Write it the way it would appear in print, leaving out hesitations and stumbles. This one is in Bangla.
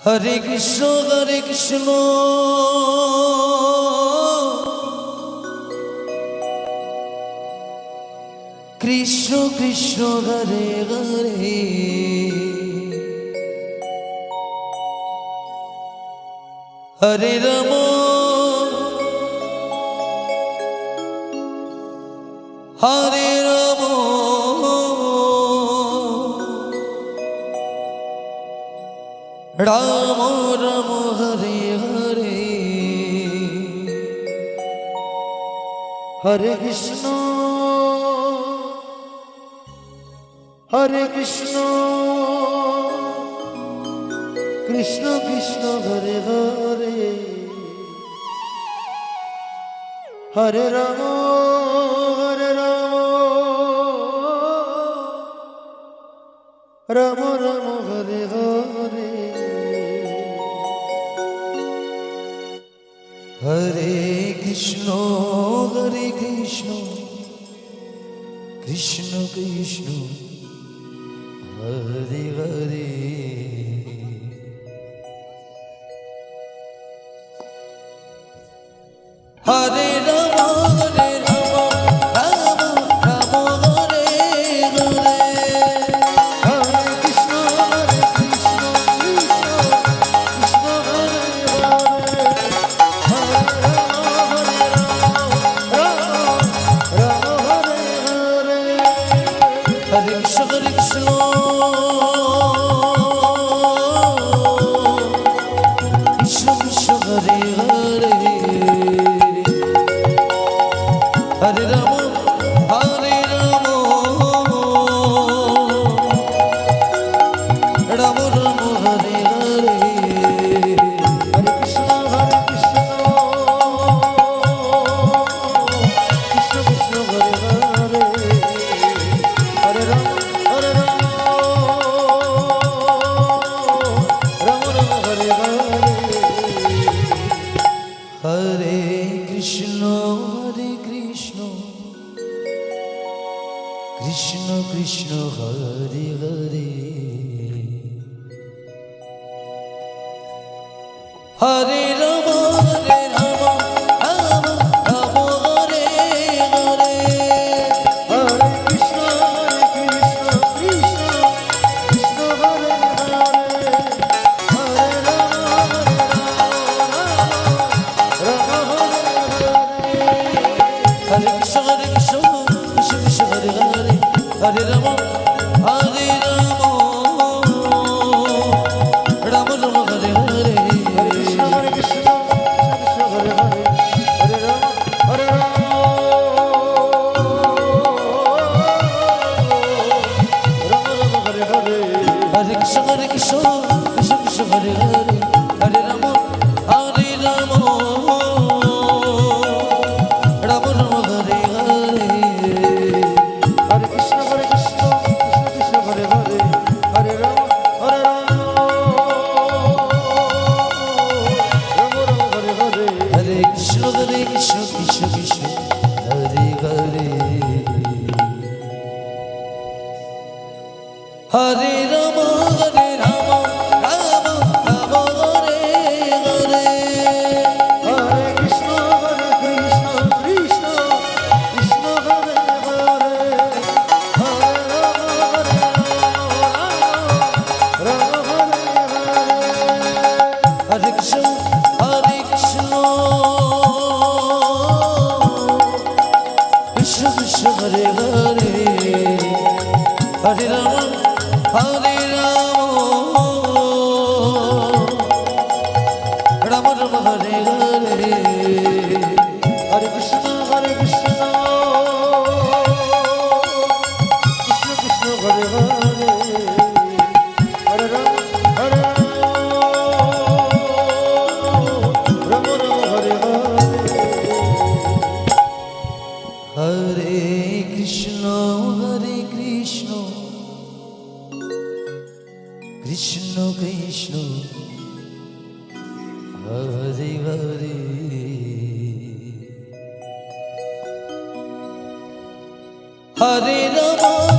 হরে কৃষ্ণ কৃষ্ণ কৃষ্ণ হরে হরে হরে রাম হরে রাম রাম রাম হরে হরে হরে কৃষ্ণ কৃষ্ণ কৃষ্ণ হরে হরে হরে রাম রাম রাম হরে হরে হরে কৃষ্ণ কৃষ্ণ কৃষ্ণ হরে হরে হরে রাম রাম রাম হরে হরে হরে কৃষ্ণ কৃষ্ণ হরে হরে হরে রাম রাম হরে হরে হরে কৃষ্ণ কৃষ্ণ কৃষ্ণ হরে হরে হরে রাম রাম রাম হরে হরে হরে কৃষ্ণ কৃষ্ণ কৃষ্ণ হরে হরে হরে রাম রাম রাম হরে হরে হরে কৃষ্ণ কৃষ্ণ কৃষ্ণ হরে হরে হরে রাম রাম রাম হরে হরে হরে কৃষ্ণ কৃষ্ণ কৃষ্ণ হরে হরে হরে রাম রাম হরে হরে কৃষ্ণ কৃষ্ণ কৃষ্ণ হরে হরে হরে রাম রাম রাম হরে হরে হরে কৃষ্ণ কৃষ্ণ হরে হরে হরে রাম রাম হরে হরে হরে কৃষ্ণ কৃষ্ণ কৃষ্ণ হরে হরে হরে রাম রাম রাম হরে হরে হরে কৃষ্ণ কৃষ্ণ কৃষ্ণ হরে হরে হরে রাম রাম রাম হরে হরে হরে কৃষ্ণ কৃষ্ণ কৃষ্ণ হরে হরে হরে রাম রাম রাম হরে হরে হরে কৃষ্ণ কৃষ্ণ কৃষ্ণ হরে হরে হরে রাম হরে হরে কৃষ্ণ কৃষ্ণ কৃষ্ণ হরে হরে হরে রাম রাম রাম হরে হরে হরে কৃষ্ণ কৃষ্ণ কৃষ্ণ হরে হরে হরে রাম রাম রাম হরে হরে হরে কৃষ্ণ কৃষ্ণ কৃষ্ণ হরে হরে হরে রাম